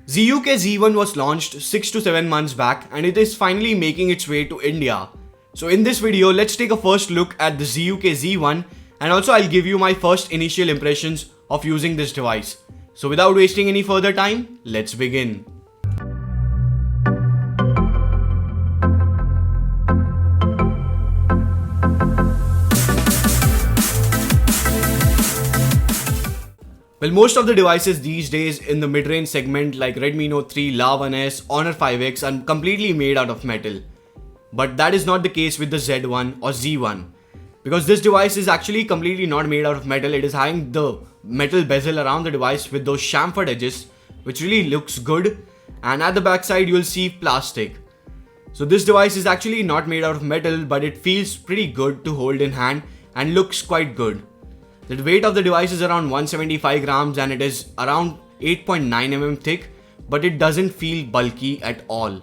Zuk Z1 was launched 6 to 7 months back and it is finally making its way to India. So in this video, let's take a first look at the Zuk Z1 and also I'll give you my first initial impressions of using this device. So without wasting any further time, let's begin. Well, most of the devices these days in the mid-range segment like Redmi Note 3, La 1s, Honor 5X are completely made out of metal. But that is not the case with the Z1 or Z1. Because this device is actually completely not made out of metal. It is having the metal bezel around the device with those chamfered edges, which really looks good. And at the back side, you'll see plastic. So this device is actually not made out of metal, but it feels pretty good to hold in hand and looks quite good. The weight of the device is around 175 grams and it is around 8.9 mm thick, but it doesn't feel bulky at all.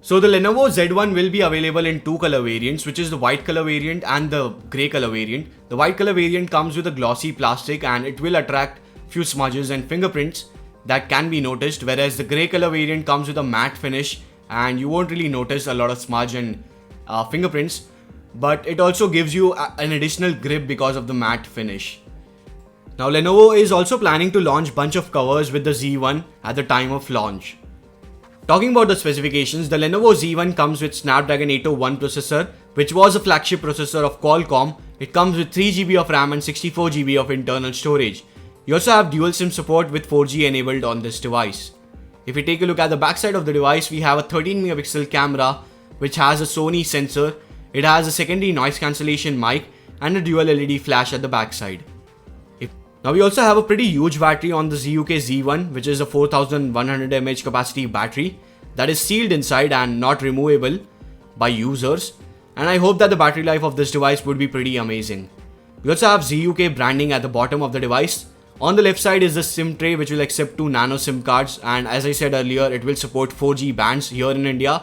So the Lenovo Z1 will be available in two color variants, which is the white color variant and the grey color variant. The white color variant comes with a glossy plastic and it will attract few smudges and fingerprints that can be noticed, whereas the grey color variant comes with a matte finish and you won't really notice a lot of smudge and fingerprints. But it also gives you an additional grip because of the matte finish. Now Lenovo is also planning to launch bunch of covers with the Z1 at the time of launch. Talking about the specifications, the Lenovo Z1 comes with Snapdragon 801 processor, which was a flagship processor of Qualcomm. It comes with 3GB of RAM and 64GB of internal storage. You also have dual SIM support with 4G enabled on this device. If we take a look at the backside of the device, we have a 13MP camera which has a Sony sensor. It has a secondary noise cancellation mic and a dual LED flash at the backside. Now we also have a pretty huge battery on the Zuk Z1, which is a 4100 mAh capacity battery that is sealed inside and not removable by users. And I hope that the battery life of this device would be pretty amazing. We also have Zuk branding at the bottom of the device. On the left side is the SIM tray, which will accept 2 nano SIM cards, and as I said earlier, it will support 4G bands here in India.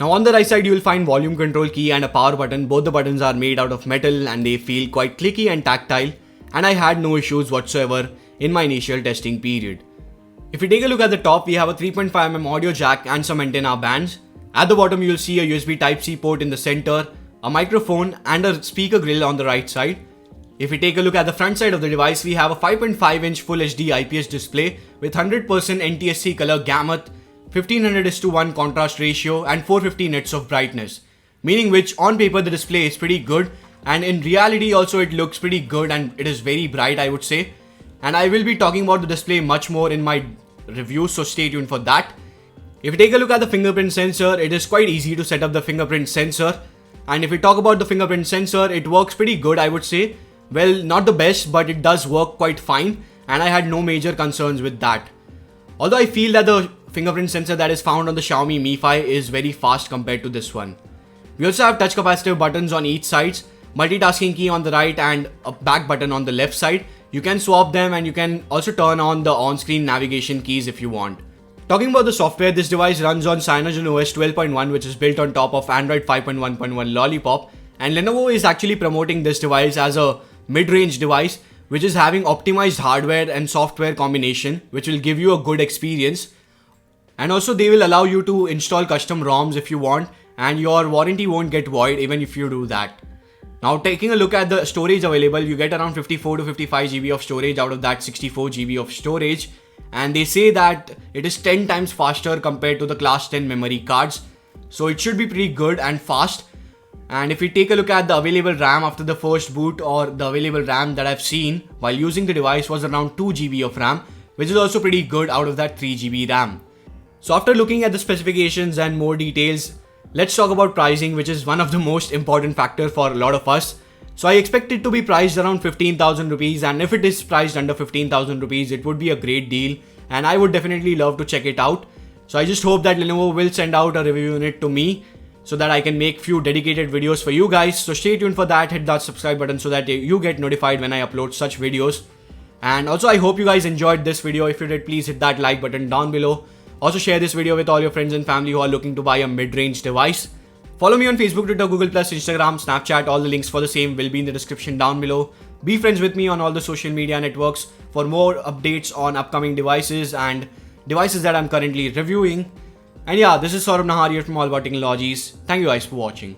Now on the right side you will find volume control key and a power button. Both the buttons are made out of metal and they feel quite clicky and tactile, and I had no issues whatsoever in my initial testing period. If we take a look at the top, we have a 3.5mm audio jack and some antenna bands. At the bottom you will see a USB Type-C port in the center, a microphone and a speaker grill on the right side. If we take a look at the front side of the device, we have a 5.5-inch Full HD IPS display with 100% NTSC color gamut, 1500:1 contrast ratio and 450 nits of brightness, meaning which on paper the display is pretty good and in reality also it looks pretty good and it is very bright, I would say. And I will be talking about the display much more in my review, so stay tuned for that. If you take a look at the fingerprint sensor, it is quite easy to set up the fingerprint sensor. And if we talk about the fingerprint sensor, it works pretty good, I would say. Well, not the best, but it does work quite fine and I had no major concerns with that. Although I feel that the fingerprint sensor that is found on the Xiaomi Mi 5 is very fast compared to this one. We also have touch capacitive buttons on each side, multitasking key on the right and a back button on the left side. You can swap them and you can also turn on the on-screen navigation keys if you want. Talking about the software, this device runs on Cyanogen OS 12.1, which is built on top of Android 5.1.1 Lollipop, and Lenovo is actually promoting this device as a mid-range device which is having optimized hardware and software combination, which will give you a good experience. And also they will allow you to install custom ROMs if you want, and your warranty won't get void even if you do that. Now taking a look at the storage available, you get around 54 to 55 GB of storage out of that 64 GB of storage, and they say that it is 10 times faster compared to the class 10 memory cards. So it should be pretty good and fast. And if we take a look at the available RAM after the first boot, or the available RAM that I've seen while using the device was around 2 GB of RAM, which is also pretty good out of that 3 GB RAM. So after looking at the specifications and more details, let's talk about pricing, which is one of the most important factor for a lot of us. So I expect it to be priced around 15,000 rupees, and if it is priced under 15,000 rupees, it would be a great deal and I would definitely love to check it out. So I just hope that Lenovo will send out a review unit to me so that I can make few dedicated videos for you guys. So stay tuned for that, hit that subscribe button so that you get notified when I upload such videos. And also I hope you guys enjoyed this video. If you did, please hit that like button down below. Also share this video with all your friends and family who are looking to buy a mid-range device. Follow me on Facebook, Twitter, Google+, Instagram, Snapchat. All the links for the same will be in the description down below. Be friends with me on all the social media networks for more updates on upcoming devices and devices that I'm currently reviewing. And yeah, this is Saurabh Nahar here from AllAboutTechnologies. Thank you guys for watching.